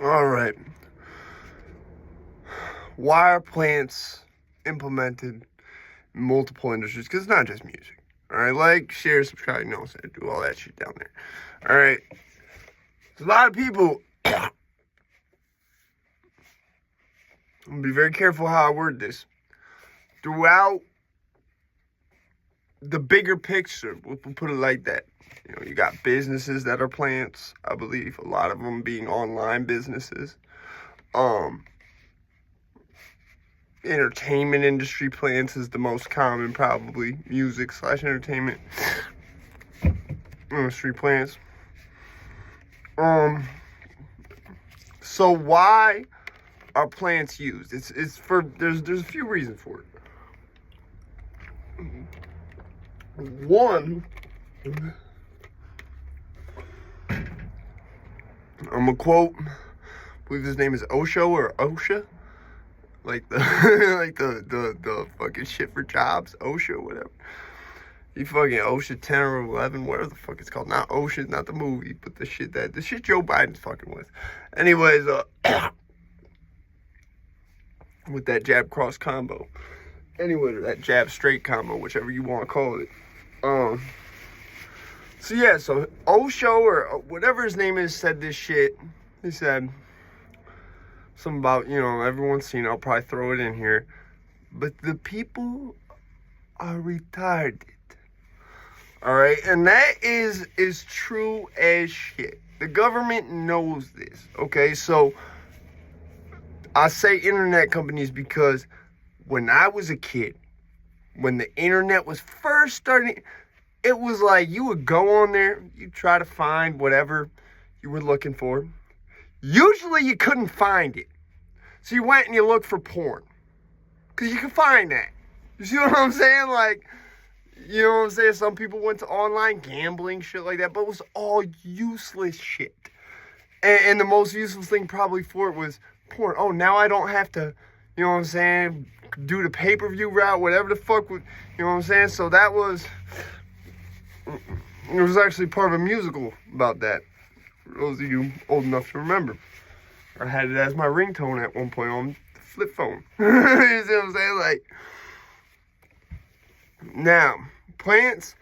All right. Why are plants implemented in multiple industries? Because it's not just music. All right. Like, share, subscribe, you know what I'm saying? Do all that shit down there. All right. There's a lot of people. I'm going to be very careful how I word this. Throughout the bigger picture, we'll put it like that. You know, you got businesses that are plants, I believe, a lot of them being online businesses. Entertainment industry plants is the most common, probably. Music/entertainment industry plants. So why are plants used? It's for there's a few reasons for it. One, I'm gonna quote, I believe his name is Osho or Osha, like the like the fucking shit for jobs, Osha, whatever. He fucking OSHA 10 or 11, whatever the fuck it's called. Not OSHA, not the movie, but the shit Joe Biden's fucking with. Anyways, with that jab cross combo. Anyway, that jab straight combo, whichever you want to call it. So Osho or whatever his name is said this shit. He said something about, everyone's seen it. I'll probably throw it in here. But the people are retarded. All right, and that is true as shit. The government knows this, okay? So I say internet companies because when I was a kid, when the internet was first starting, it was like you would go on there, you try to find whatever you were looking for. Usually you couldn't find it. So you went and you looked for porn. Because you could find that. You see what I'm saying? Like, you know what I'm saying? Some people went to online gambling, shit like that, but it was all useless shit. And the most useless thing probably for it was porn. Oh, now I don't have to, you know what I'm saying, do the pay-per-view route, whatever the fuck, you know what I'm saying? So that was, it was actually part of a musical about that. For those of you old enough to remember. I had it as my ringtone at one point on the flip phone. You see what I'm saying? Like, now, plants,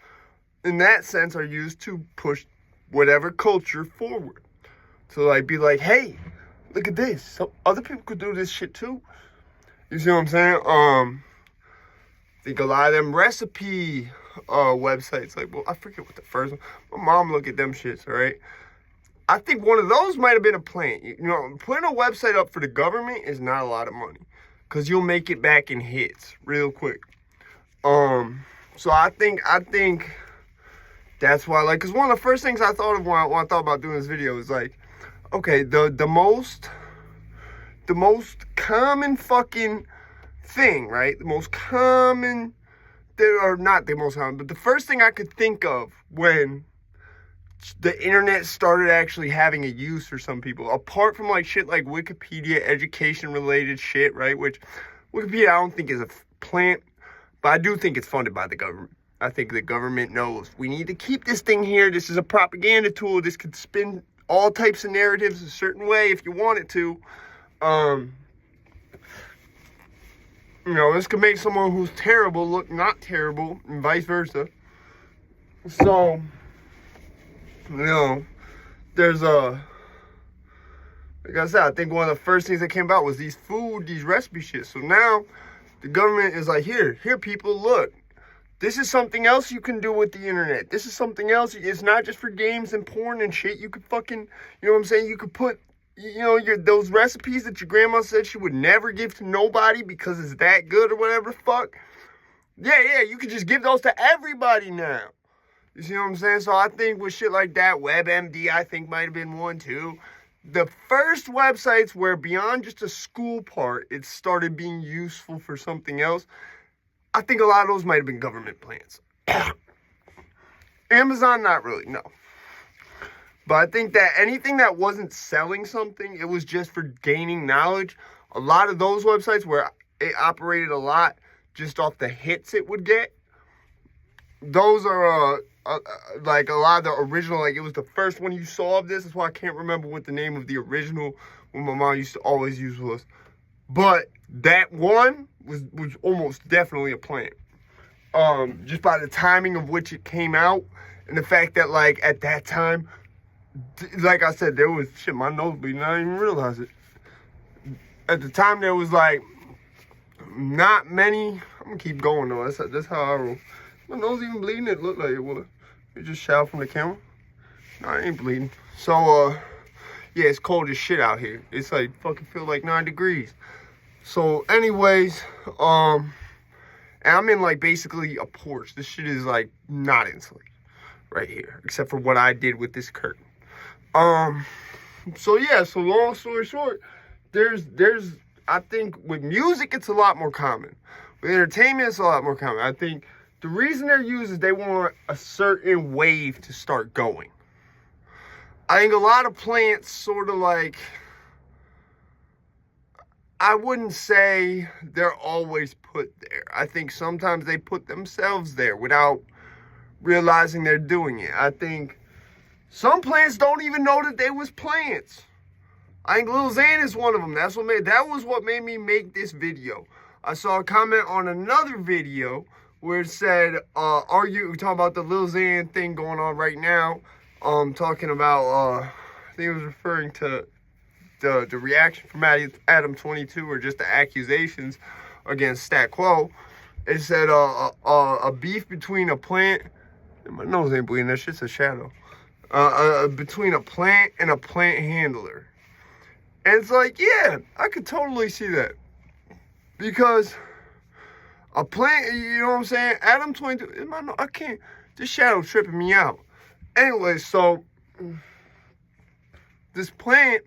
in that sense, are used to push whatever culture forward. To, like, be like, hey, look at this. So other people could do this shit, too. You see what I'm saying? I think a lot of them recipe websites, like, well, I forget what the first one. My mom looked at them shits, all right? I think one of those might have been a plant. You know, putting a website up for the government is not a lot of money. Because you'll make it back in hits real quick. So I think that's why, like, because one of the first things I thought of when I thought about doing this video is like, okay, the most common fucking thing, right? The most common, or not the most common, but the first thing I could think of when the internet started actually having a use for some people, apart from like shit like Wikipedia, education related shit, right? Which Wikipedia I don't think is a plant, but I do think it's funded by the government. I think the government knows we need to keep this thing here. This is a propaganda tool. This could spin all types of narratives a certain way if you want it to. This could make someone who's terrible look not terrible, and vice versa. So, there's like I said, I think one of the first things that came about was these recipe shit. So now the government is like, here, people, look. This is something else you can do with the internet. This is something else. It's not just for games and porn and shit. You could fucking, you know what I'm saying? You could put, those recipes that your grandma said she would never give to nobody because it's that good or whatever the fuck. Yeah, you could just give those to everybody now. You see what I'm saying? So I think with shit like that, WebMD, I think might have been one too. The first websites where beyond just a school part, it started being useful for something else, I think a lot of those might have been government plans. Amazon, not really, no. But I think that anything that wasn't selling something, it was just for gaining knowledge. A lot of those websites where it operated a lot just off the hits it would get, those are like a lot of the original, like it was the first one you saw of this. That's why I can't remember what the name of the original one my mom used to always use was. But that one was almost definitely a plant. Just by the timing of which it came out and the fact that like at that time, like I said, there was shit, my nose bleeding, I didn't even realize it. At the time there was like not many. I'm gonna keep going though. That's how I roll. My nose even bleeding. It looked like it would. You just shout from the camera. No, I ain't bleeding. So yeah, it's cold as shit out here. It's like fucking feel like 9 degrees. So anyways, and I'm in like basically a porch. This shit is like not insulated right here, except for what I did with this curtain. So yeah, so long story short, there's I think with music it's a lot more common. With entertainment it's a lot more common. I think the reason they're used is they want a certain wave to start going. I think a lot of plants sort of like, I wouldn't say they're always put there. I think sometimes they put themselves there without realizing they're doing it. I think some plants don't even know that they was plants. I think Lil Xan is one of them. That was what made me make this video. I saw a comment on another video where it said, talking about the Lil Xan thing going on right now. Talking about, I think it was referring to the reaction from Adam 22 or just the accusations against Stat Quo. It said, a beef between a plant, my nose ain't bleeding, that shit's a shadow. Between a plant and a plant handler. And it's like, yeah, I could totally see that. Because a plant, you know what I'm saying? Adam 22, I can't, this shadow tripping me out. Anyway, so this plant,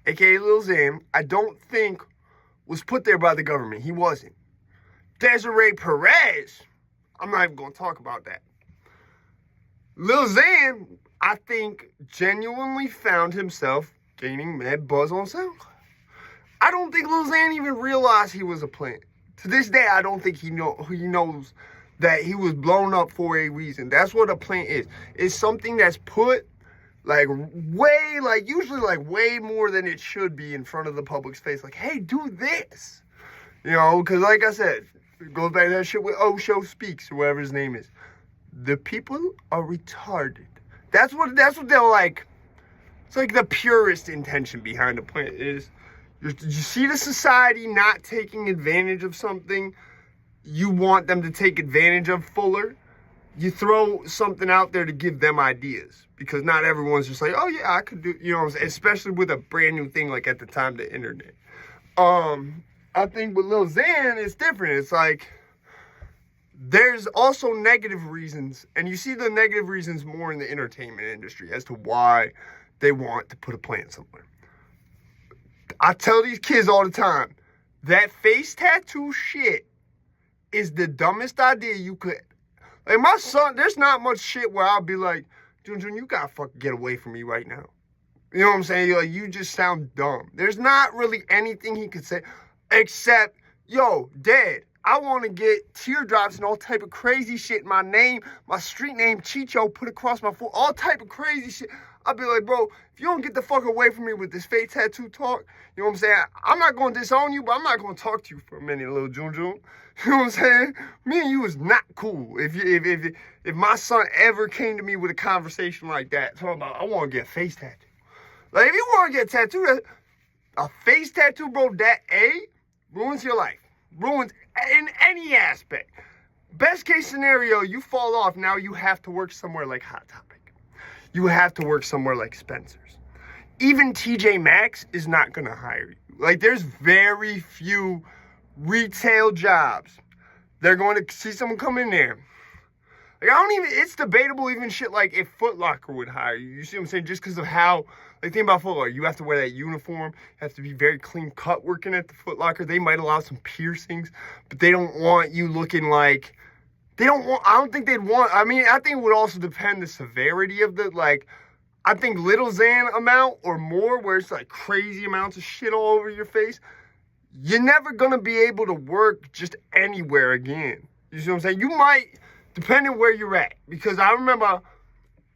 aka Lil Xan, I don't think was put there by the government. He wasn't. Desiree Perez, I'm not even going to talk about that. Lil Xan, I think, genuinely found himself gaining mad buzz on SoundCloud. I don't think Lil Xan even realized he was a plant. To this day, I don't think he knows that he was blown up for a reason. That's what a plant is. It's something that's put like usually way more than it should be in front of the public's face. Like, hey, do this. You know, because like I said, it goes back to that shit with Osho Speaks, or whatever his name is. The people are retarded. That's what they're like. It's like the purest intention behind the plant is. You see the society not taking advantage of something you want them to take advantage of fuller. You throw something out there to give them ideas. Because not everyone's just like, oh yeah, I could do, you know what I'm saying? Especially with a brand new thing like at the time, the internet. I think with Lil Xan, it's different. It's like, there's also negative reasons. And you see the negative reasons more in the entertainment industry as to why they want to put a plant somewhere. I tell these kids all the time, that face tattoo shit is the dumbest idea you could. Like my son, there's not much shit where I'll be like, Jun, you gotta fucking get away from me right now. You know what I'm saying? Like, you just sound dumb. There's not really anything he could say except, yo, Dad, I want to get teardrops and all type of crazy shit. My name, my street name, Chicho, put across my foot, all type of crazy shit. I'll be like, bro, if you don't get the fuck away from me with this fake tattoo talk, you know what I'm saying? I'm not going to disown you, but I'm not going to talk to you for a minute, little Jun. You know what I'm saying? Me and you is not cool. If my son ever came to me with a conversation like that, talking about, I want to get a face tattoo. Like, if you want to get a tattoo, a face tattoo, bro, that ruins your life. Ruins in any aspect. Best case scenario, you fall off. Now you have to work somewhere like Hot Topic. You have to work somewhere like Spencer's. Even TJ Maxx is not going to hire you. Like, there's very few retail jobs. They're going to see someone come in there. Like, it's debatable even shit like if Foot Locker would hire you. You see what I'm saying? Just because of how, like, think about Foot Locker. You have to wear that uniform. You have to be very clean cut working at the Foot Locker. They might allow some piercings, but they don't want you looking like, I don't think they'd want, I think it would also depend the severity of the, like, I think Lil Xan amount or more where it's like crazy amounts of shit all over your face. You're never going to be able to work just anywhere again. You see what I'm saying? You might depending where you're at. Because I remember,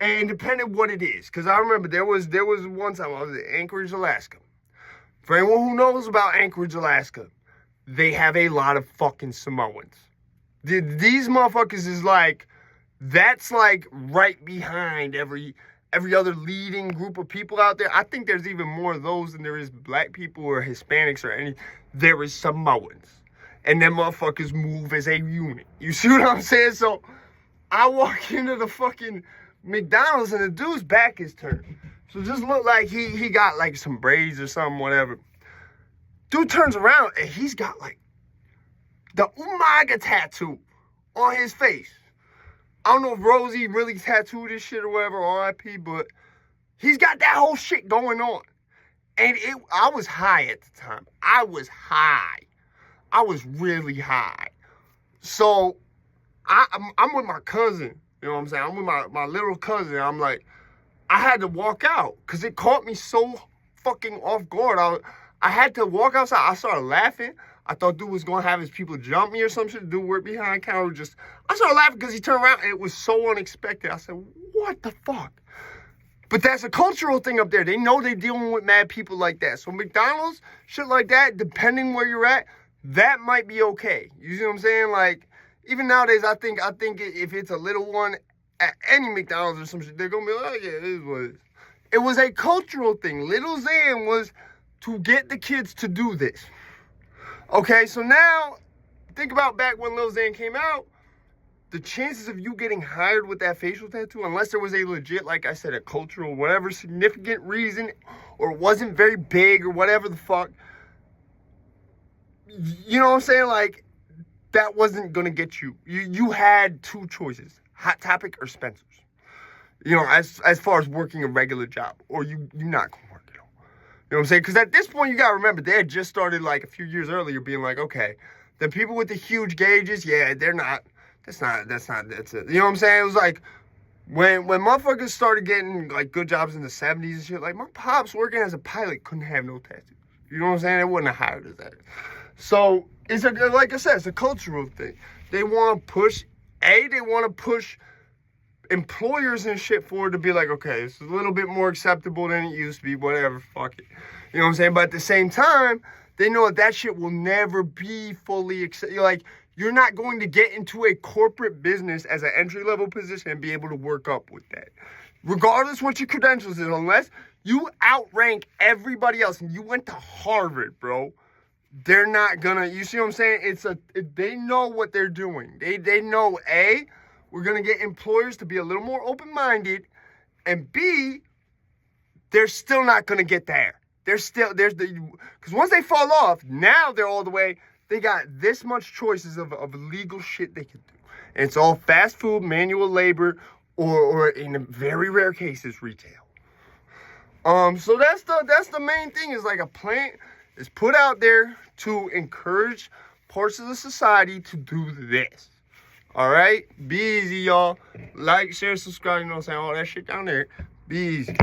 and depending what it is. Because I remember there was one time I was in Anchorage, Alaska. For anyone who knows about Anchorage, Alaska, they have a lot of fucking Samoans. These motherfuckers is like, that's like right behind every other leading group of people out there. I think there's even more of those than there is black people or Hispanics or any. There is Samoans. And them motherfuckers move as a unit. You see what I'm saying? So I walk into the fucking McDonald's and the dude's back is turned. So it just looked like he got like some braids or something, whatever. Dude turns around and he's got like the Umaga tattoo on his face. I don't know if Rosie really tattooed this shit or whatever, R.I.P., but he's got that whole shit going on. And I was high at the time. I was high. I was really high. So I'm with my cousin. You know what I'm saying? I'm with my little cousin. I'm like, I had to walk out because it caught me so fucking off guard. I had to walk outside. I started laughing. I thought dude was going to have his people jump me or some shit. Dude work behind counter. I started laughing because he turned around and it was so unexpected. I said, what the fuck? But that's a cultural thing up there. They know they're dealing with mad people like that. So McDonald's, shit like that, depending where you're at, that might be okay. You see what I'm saying? Like, even nowadays, I think if it's a little one at any McDonald's or some shit, they're going to be like, oh, yeah, it is what it is. It was a cultural thing. Little Xan was to get the kids to do this. Okay, so now, think about back when Lil Xan came out, the chances of you getting hired with that facial tattoo, unless there was a legit, like I said, a cultural, whatever significant reason, or it wasn't very big, or whatever the fuck, you know what I'm saying? Like, that wasn't gonna get you. You had two choices, Hot Topic or Spencer's. You know, as far as working a regular job, or you're not gonna work it all. You know what I'm saying? Because at this point, you gotta remember, they had just started like a few years earlier being like, okay, the people with the huge gauges, yeah, they're not, that's it. You know what I'm saying? It was like, when motherfuckers started getting like good jobs in the 70s and shit, like my pops working as a pilot couldn't have no tattoos. You know what I'm saying? They wouldn't have hired us that. So, it's like I said, it's a cultural thing. They want to push, they want to push employers and shit forward to be like, okay, it's a little bit more acceptable than it used to be, whatever, fuck it. You know what I'm saying? But at the same time, they know that shit will never be fully accepted. Like, you're not going to get into a corporate business as an entry-level position and be able to work up with that. Regardless what your credentials is, unless you outrank everybody else and you went to Harvard, bro, they're not gonna, you see what I'm saying? They know what they're doing. They know, A, we're gonna get employers to be a little more open-minded, and B, they're still not gonna get there. Because once they fall off, now they're all the way, they got this much choices of legal shit they can do. And it's all fast food, manual labor, or in very rare cases, retail. So that's the main thing, is like a plan is put out there to encourage parts of the society to do this. All right? Be easy, y'all. Like, share, subscribe, you know what I'm saying? All that shit down there. Be easy.